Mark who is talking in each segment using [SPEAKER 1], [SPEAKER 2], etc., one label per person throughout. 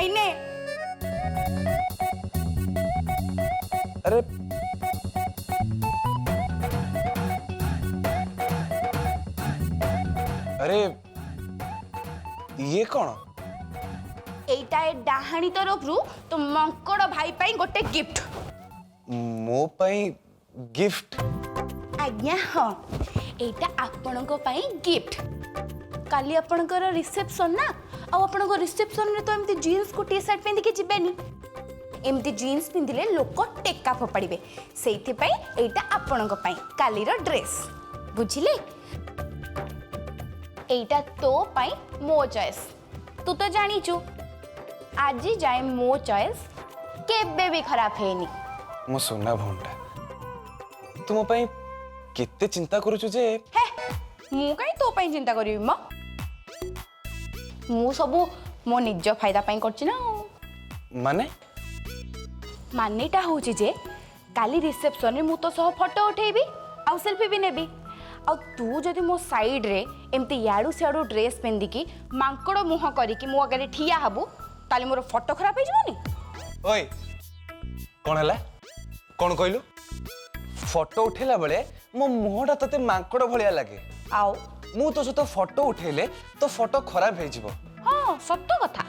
[SPEAKER 1] নে।
[SPEAKER 2] अरे अरे ये कौन?
[SPEAKER 1] এইটা এ ডাহাणी तरफरु तो मंकड़ भाई पाई गोटे गिफ्ट।
[SPEAKER 2] मो पाई गिफ्ट?
[SPEAKER 1] आज्ञा हाँ, এইটা आपणको पाई गिफ्ट। काली आपणकर रिसेप्शन ना, आ आपणको रिसेप्शन रे तो एमती जीन्स को टी शर्ट पिंदी के जिबेनी। एमती जीन्स पिंदिले लोक टेक्का फोपाड़िबे, सेइथि पाई एइटा आपणको पाई कालीर ड्रेस। बुझिले? एइटा तो पाई मो चॉइस। तू तो जानिचु आज जाए मो चॉइस केबे भी खराब हेनी।
[SPEAKER 2] मो सोना भौंटा तुम पाई केते चिंता करूछु जे।
[SPEAKER 1] हे मु काई तो पाई चिंता करिवि म? मु सबु मो निज फायदा पाई करछि ना।
[SPEAKER 2] माने
[SPEAKER 1] मानेटा होछि जे काली रिसेप्शन रे मु तो सह फोटो उठेबी आ सेल्फी भी नेबी। आ तू जदि मो साइड रे एमती याडू सियाडू ड्रेस पिंदी की मांकड़ मुह करी की मो अगरे ठिया हबु ताले मोर फोटो खराब हे जबनी।
[SPEAKER 2] ओए कौन हला? कौन कहलु? फोटो उठेला बेले मो मुहटा तते मांकड़ भलिया लागे।
[SPEAKER 1] आओ
[SPEAKER 2] मु तो सतो फोटो उठेले तो फोटो खराब हे जिवो।
[SPEAKER 1] हां सत्य कथा।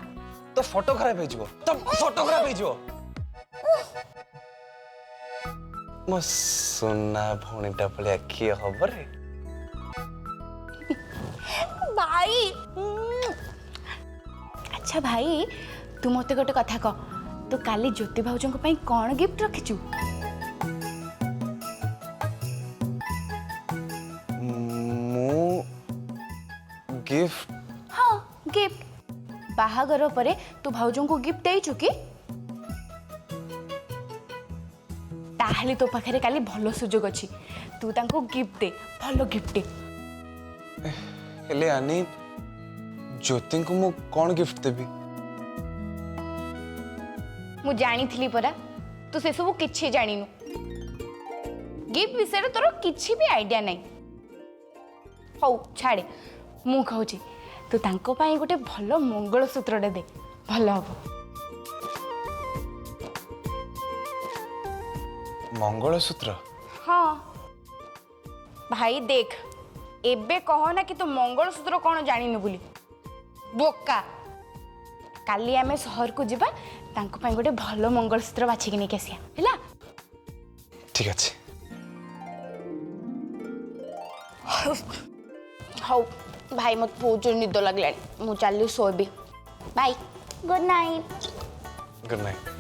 [SPEAKER 2] तो फोटो खराब हे जिवो, तो फोटो खराब हे जिवो। मो सोना भौणीटा भलिया किए हब रे?
[SPEAKER 1] भाई अच्छा भाई तू मते गोटे कथा कह, तू काली ज्योति भाउजों को पई कौन गिफ्ट रखिचु?
[SPEAKER 2] मु गिफ्ट?
[SPEAKER 1] हाँ गिफ्ट। बाहागर परे तू भाउजों को गिफ्ट देइचु की? ताहले तो पाखरे काली भलो सुजोग अछि, तू तांको गिफ्ट दे, भलो गिफ्ट दे।
[SPEAKER 2] हेले आनी ज्योति को मु कौन गिफ्ट देबी?
[SPEAKER 1] मु जानी थिली परा, तू से सब किछि जानिनु। गिफ्ट विषय रे तोर किछि भी आइडिया नहीं। हौ छाड़े, मु कहूची तू तांको पाई गोटे भलो मंगलसूत्र दे, भलो हबो।
[SPEAKER 2] मंगलसूत्र?
[SPEAKER 1] हाँ भाई देख, एबे कहो ना कि तू मंगलसूत्र कौन जानिनु बोली। बोका काली आमे शहर को जिबा, तांको पाई गोटे भलो मंगलसूत्र बाछि कि नै केसिया हैला।
[SPEAKER 2] ठीक अछि।
[SPEAKER 1] हौ भाई मत बहुत निद लगलानी, मु चालली सोबी। Bye, good night.
[SPEAKER 2] Good night.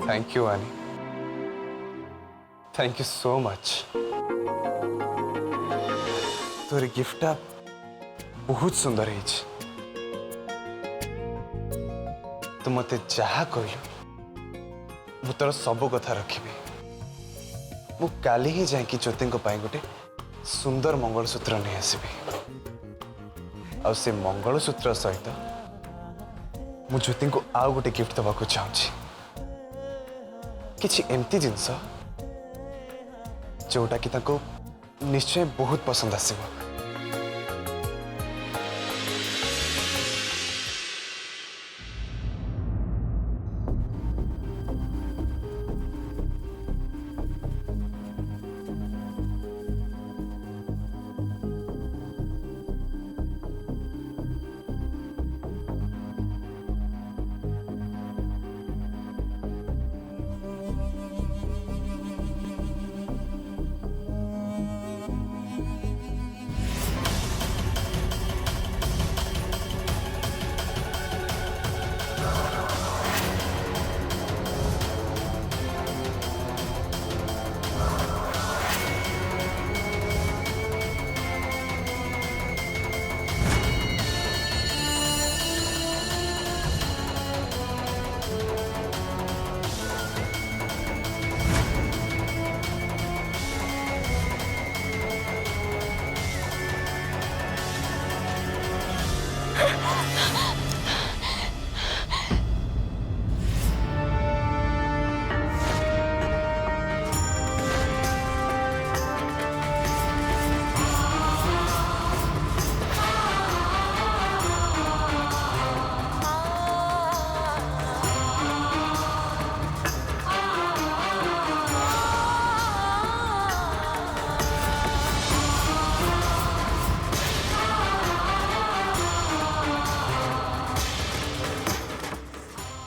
[SPEAKER 2] Thank you, Annie. Thank you so much. तोरी गिफ्ट बहुत सुंदर है। तू मते जहा कहलु मु तोर सब कथा रखिबी। मु काली ही जाए कि ज्योति गोटे सुंदर मंगलसूत्र नहीं आसबी। आ से मंगलसूत्र सहित मु ज्योति को आउ गोटे गिफ्ट दबा को चाहूँगी। किछि एमती जिनस जोटा कि ताको निश्चय बहुत पसंद आसीबो।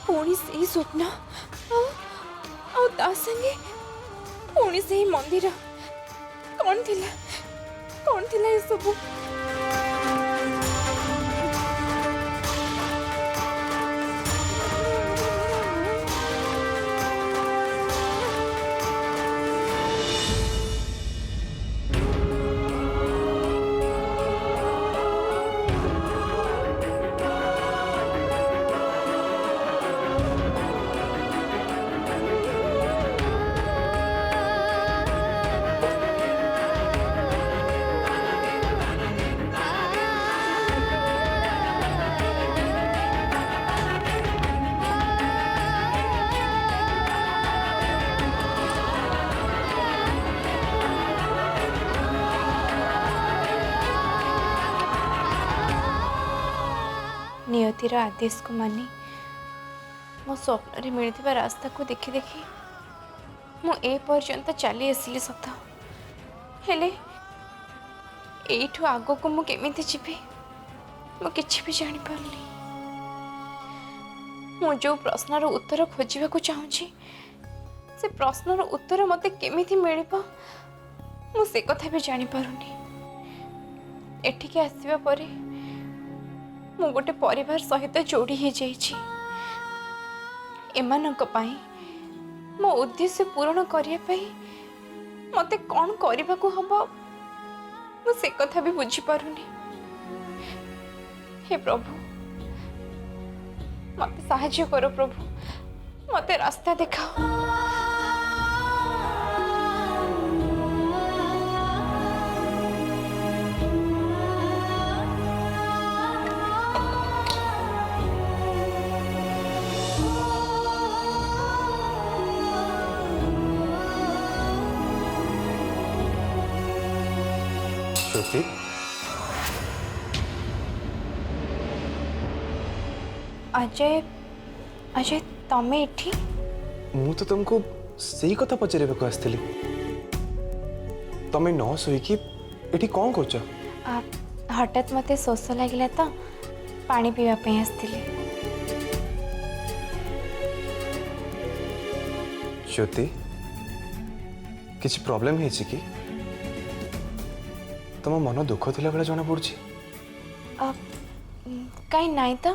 [SPEAKER 3] पुणी से स्वप्न संगे पुणी से मंदिर कौन थिला ये सब नियतिर आदेश को मानी मो स्वप्न मिलता रास्ता को देखी देखी मु ए पर्यंत चली आसली सत हेले एठू आग को मु केमिति जीवी मु किछि भी जानि पारनी मु जो प्रश्नर उत्तर खोजिबा को चाहूची से प्रश्नर उत्तर मते केमिति मिलिबो मु से कथा भी जानि पारुनी एठिके आसीबा परे मु गोटे परिवार सहित जोड़ी ही जाइछि एमानक पाई मो उद्देश्य पूर्ण करिया पाई मते कौन करबा को हबो मु से कथा भी बुझी पारुनी हे प्रभु मते साहाय्य करो प्रभु मते रास्ता देखाओ
[SPEAKER 2] श्रुति
[SPEAKER 3] अजय अजय तमे इठी
[SPEAKER 2] मु तो तुमको सही कथा पचारिबा आसଥିଲି तमे न सोईकी एठी कौन करछ
[SPEAKER 3] हठात मते शोष लगिला तो पानी पीवा पे आसଥିଲି
[SPEAKER 2] श्रुति किसी प्रॉब्लम है कि तुम मन दुख थिला बेला जना पड़छि
[SPEAKER 3] कहीं नहीं तो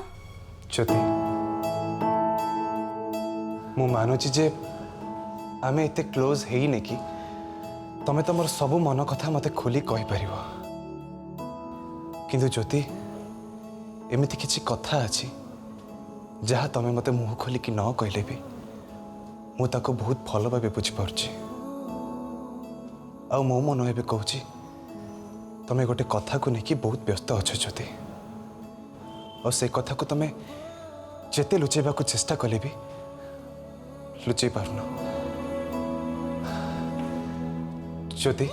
[SPEAKER 2] ज्योति मु मानुछि जे आमे एते क्लोज हेई ने कि तमे तमर सब मन कथा मते खोली कहि परिबो किंतु ज्योति एमिति किछि कथा अछि जहा तमे मते मुह खोली कि न कहले भी मु ताको बहुत भलो भाबे बुझि परछि आ मो मन एबे कहूछि तमे गोटे कथा को लेकिन बहुत व्यस्त अच्छे ज्योति और से कथा को तमे जेते लुचेबा को चेष्टा कले भी लुचे पारन ज्योति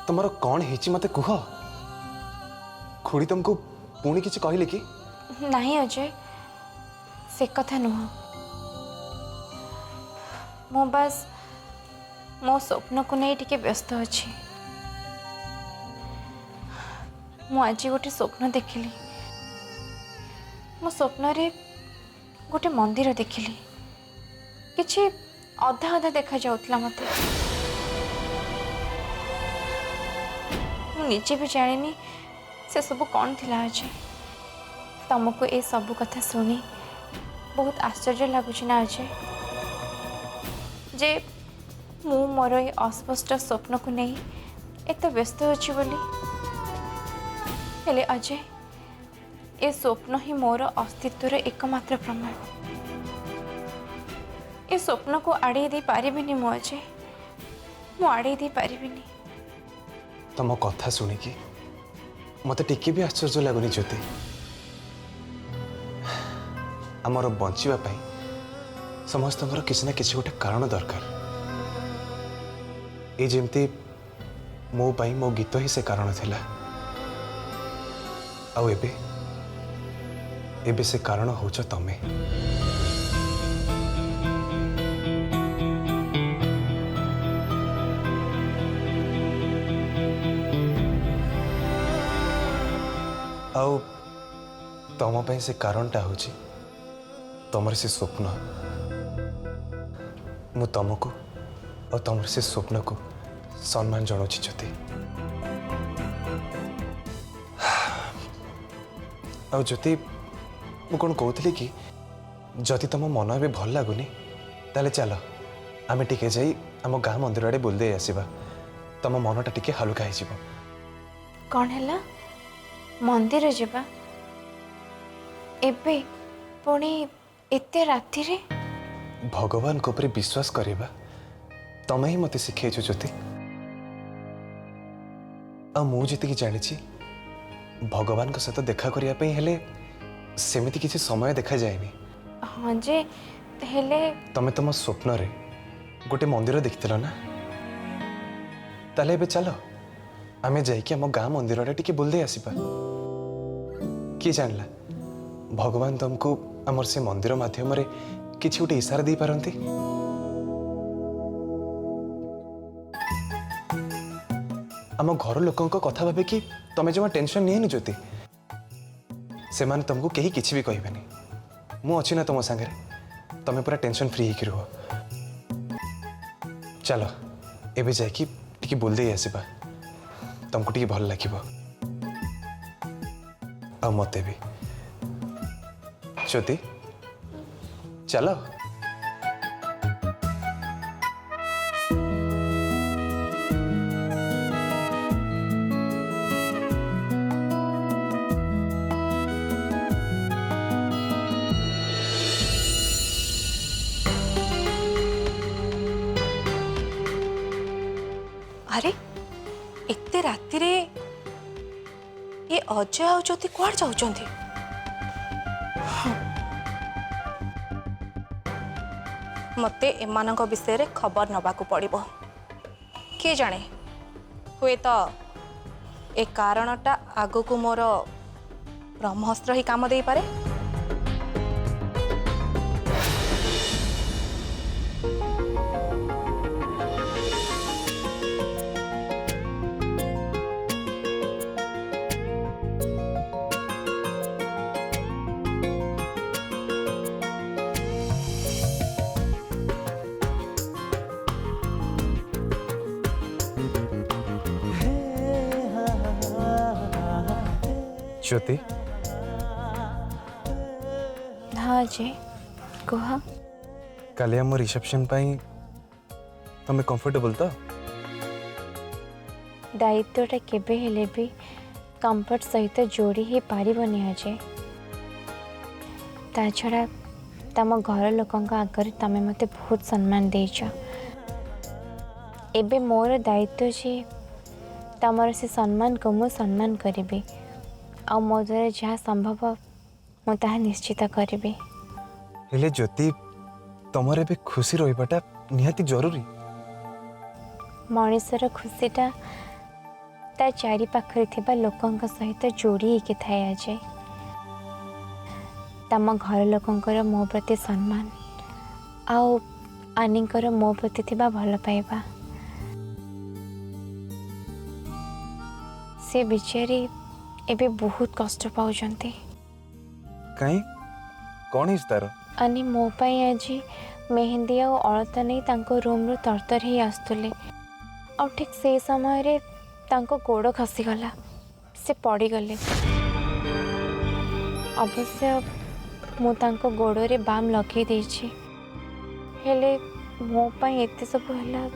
[SPEAKER 2] तुमर कौन है मते कुह खुड़ी तुमको पुणी किसी कहले कि
[SPEAKER 3] नहीं अजय से कथा नुह मो बस मो स्वप्न को नहीं टिके व्यस्त अच्छी मु आज गोटे स्वप्न देखिली मो स्वप्न रे गोटे मंदिर देखिली किछि अधा अधा देखा जाउतला मते मु निजे भी जानिनी से सब कौन थिला आज तुमको ए सब कथा सुनी बहुत आश्चर्य लगुच ना अजय जे मु मोर ए अस्पष्ट स्वप्न को नहीं एत व्यस्त अच्छी बोली हेले अजय ए स्वप्न ही मोर अस्तित्वर एकमात्र प्रमाण ए स्वप्न को आड़े दे पारिबिनी मु अजय मु आड़े दे पारिबिनी
[SPEAKER 2] तुम कथा सुनिकी मत टिके भी आश्चर्य लगुनि ज्योति आमर बंचापी समस्त किसी ना किसी गोटे कारण दरकार ये जमती मो पाई मो गीत ही से कारण थिला आउ एबे से कारण होच तमे आउ तम पे से कारणटा हूँ तमर से स्वप्न मु तुमको और तमर से स्वप्न को सम्मान जनाऊँ ज्योति आ ज्योति मु कौन कहती कि जदि तुम मन ए भल लगुनि ताले चल आम टिके जाई आम गाँ मंदिर आड़े बुल दे आसवा तुम मनटा टिके हालुका हो
[SPEAKER 3] कौन है मंदिर जावा एबे पुणी एते राति रे
[SPEAKER 2] भगवान को ऊपर विश्वास करवा तमें ही मत शिखु ज्योति आ मुझे जानी भगवान को सहित देखा करने हेले सेमिति किसी समय देखा जाएनी
[SPEAKER 3] हाँ जे हेले
[SPEAKER 2] तमे तुम स्वप्न रे गोटे मंदिर देखिल ना ताले एबे चलो आमे जाइए आम गाँ मंदिर टिके बुल दे आसवा किए जानला भगवान तुमको आमर से मंदिर माध्यम रे किछि गोटे इशारा दे पारंती आम घर लोकों कथा भावे कि तमे जमा टेंशन नहीं ज्योति से माने तुमको कहीं किछि भी कहबेनी मु अच्छी ना तुम सांगे तमे पूरा टेंशन फ्री होकर रुह चलो एबे जाइए टिके बुल दे आसवा तुमको टिके भल लगे आ मते भी ज्योति चलो
[SPEAKER 4] अरे एते राति रे ये अजय आ ज्योति कुआड़ जाउचंती मते एमानक विषय रे खबर नबाकू पड़िबो किए जाने हुए तो ए कारणटा आगकू मोर ब्रह्मास्त्र ही काम दे पारे।
[SPEAKER 2] ज्योति
[SPEAKER 3] हाँ जे कह
[SPEAKER 2] काली आम रिसेप्शन पाई तुम कंफर्टेबल तो
[SPEAKER 3] दायित्वटा केबे हेले भी कंफर्ट सहित जोड़ी ही पारिबनी अजय ता छड़ा तम घर लोकंक आगे तमे मते बहुत सम्मान देछ एबे मोर दायित्व जे तमर से सम्मान को मु सम्मान करिबे आ मो द्वारा जहाँ संभव मु ताहा निश्चित करिबे
[SPEAKER 2] हेले ज्योति तुमर ए खुशी रहिबाटा निहाती जरूरी
[SPEAKER 3] मनुष्यर खुशीटा ता चारि पाखरे थिबा लोकंक सहित जोड़ी होके थाए अजय तम घर लोकंकर मो प्रति सम्मान आउ आनीकर मो प्रति थिबा भल पाइबा से बिचारी एबे बहुत कष्ट पाउछंती
[SPEAKER 2] कहीं कौन है तार
[SPEAKER 3] आनी मो पाई आज मेहंदी आ अलता नहीं तांको रूम रो तरतर ही आसुले आ ठीक से समय रे तांको गोड़ खसीगला से पड़ी गले अवश्य मु तांको गोड़ रे बाम लगे देछि हेले मो पाई एते सब हला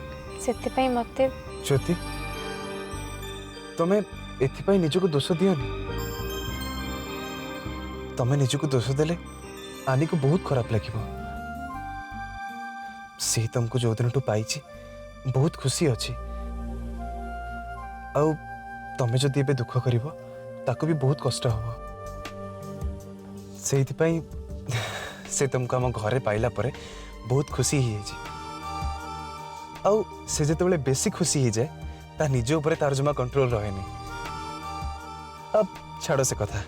[SPEAKER 3] सेते पाई मते
[SPEAKER 2] ज्योति तुम्हें एथिपाई निजको दोष दियोनी तमें निजको दोष देले आनी को बहुत खराब लगे से तुमको जो दिन पाई बहुत खुशी अच्छी आउ तमें जदि एबे दुख करिवो ताको भी बहुत कष्ट हम से से तुमको आम घरे पाइला परे बहुत खुशी ही आउ से जो बेसी खुशी ही जाए ता निज ऊपर तार जमा कंट्रोल रहे नहीं। अब छाड़ से कथा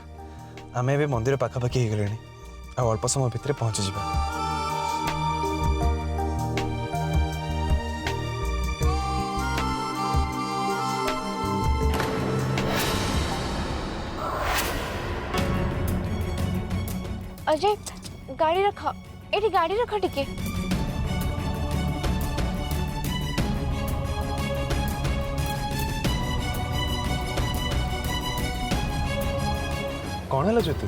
[SPEAKER 2] आम ए मंदिर पाखापाखि हो गले अल्प समय भितर पहुंची जा।
[SPEAKER 3] अजय गाड़ी रख एटी गाड़ी रख टिके
[SPEAKER 2] कौन है ज्योति?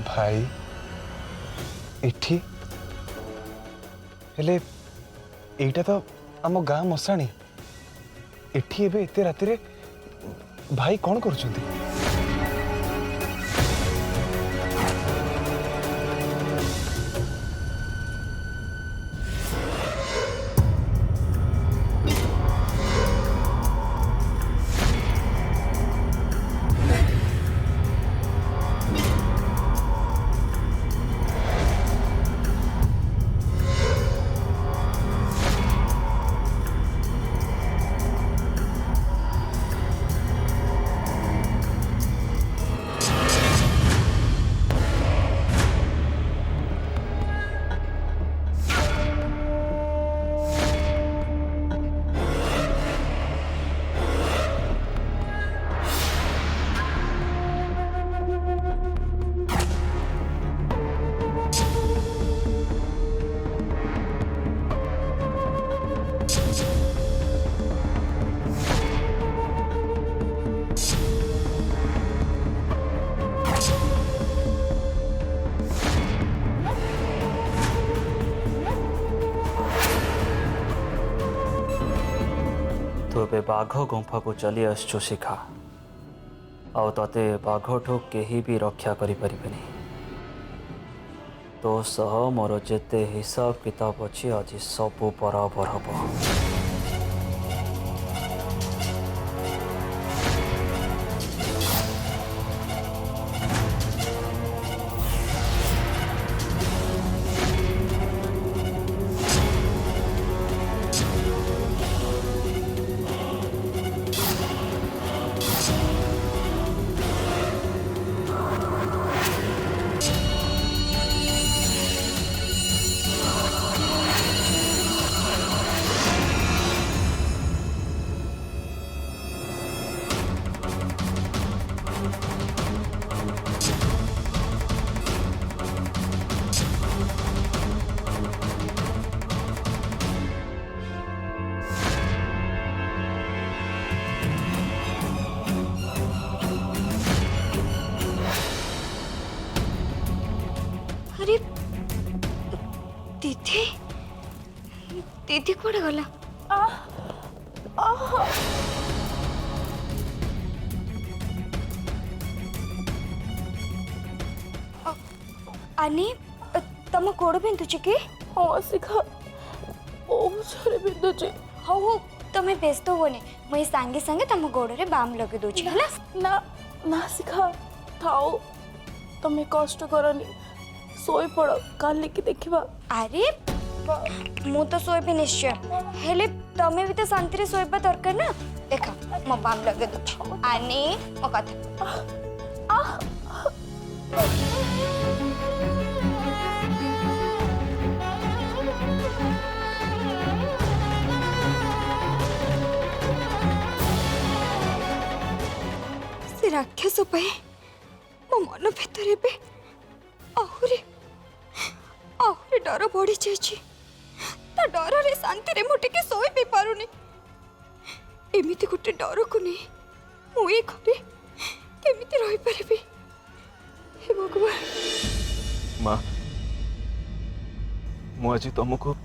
[SPEAKER 2] भाई इठी हेले एटा तो आम गाँ मशाणी इठी एबे एते राति रे भाई कौन करुछंती?
[SPEAKER 5] तू ए बाघ गुंफा को चली आसु शिखा आउ ते बाघठू कहीं भी रक्षा करें तो सह मोर जेते हिसाब किताब अच्छी आज सबू बराबर हम।
[SPEAKER 3] अरे दीदी दीदी कौन गला? आनी तम गोड़ बिंदुची कि?
[SPEAKER 1] हाँ शिखा बहुत सारे बिंदुची।
[SPEAKER 3] हौ हौ तमे व्यस्त होने मुझे सांगे सांगे तम गोड़ रे बाम लगे दोची हला।
[SPEAKER 1] ना ना शिखा थाओ तमे कष्ट करनी सोई पड़ काली की देखिबा।
[SPEAKER 3] अरे मु तो सोईबी निश्चय हेले तमे भी तो शांति रे सोईबा दरकार ना। देखा मो बाम लगे दोची आनी मो कथा से राक्षस पाए मो मन भीतर भी आहुरी आहुरी डर बढ़ी जाइए। ता डर रे शांति रे मु टिके सोई भी पारुनी। एमिति गोटे डर को नहीं मु ए घरे केमिति रही परिबी? हे भगवान
[SPEAKER 2] माँ मु आज तुमको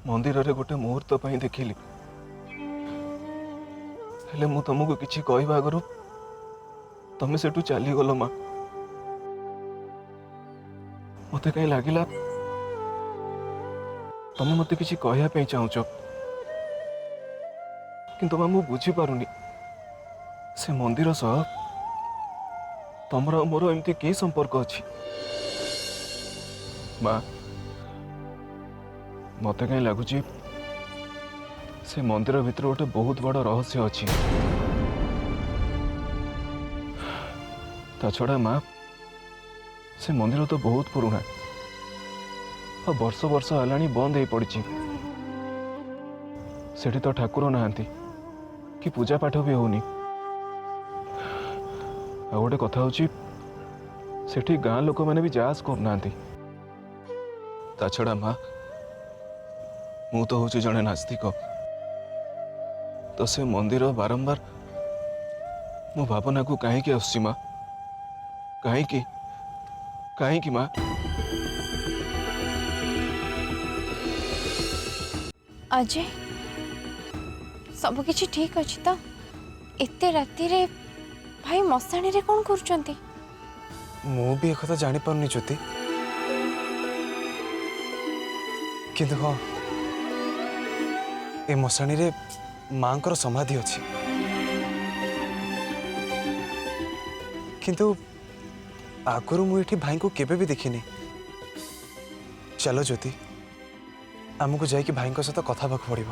[SPEAKER 2] मंदिर रे गोटे मुहूर्त पई देखिली हेले मु तुमको किछि कहबा आगरु
[SPEAKER 6] तमें सेठू चलीगल माँ मत कहीं लगिला तमें मत किसी कहवाई चाहूच किंतु माँ मु बुझी पारुनी से मंदिर सह तमर मोर एमती कि संपर्क अच्छी माँ मत कहीं लगुच से मंदिर भितर गोटे बहुत बड़ रहस्य अच्छी ता छड़ा माँ से मंदिर तो बहुत पुराना और वर्ष वर्ष है बंद हो पड़ी सेठी तो ठाकुर नहांती कि पूजा पाठ भी होनी आ गोटे कथा हूँ सेठी गाँ लोक मैंने भी जास करना ता छड़ा माँ मु तो हूँ जड़े नास्तिक तो से मंदिर बारंबार मो भावना को कहीं आसुची माँ कहीं कहीं माँ
[SPEAKER 3] अजय सब किछि ठीक अछि तो एते राति रे भाई मशाणी रे कौन करूचंती
[SPEAKER 2] मु भी एक जानी पारुनी ज्योति किंतु हाँ ए मशाणी रे मांकर समाधि अच्छी किंतु आगुरी मुझे भाई को केबे भी देखिनी चलो ज्योति आमको जाइए भाई सहित कथा पड़ो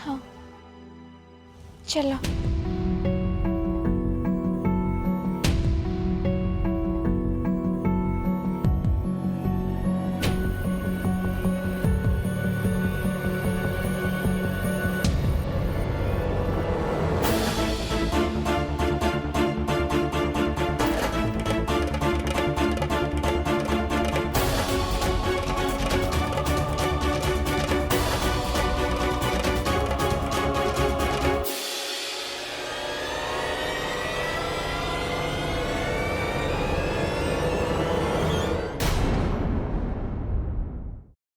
[SPEAKER 3] हाँ चलो।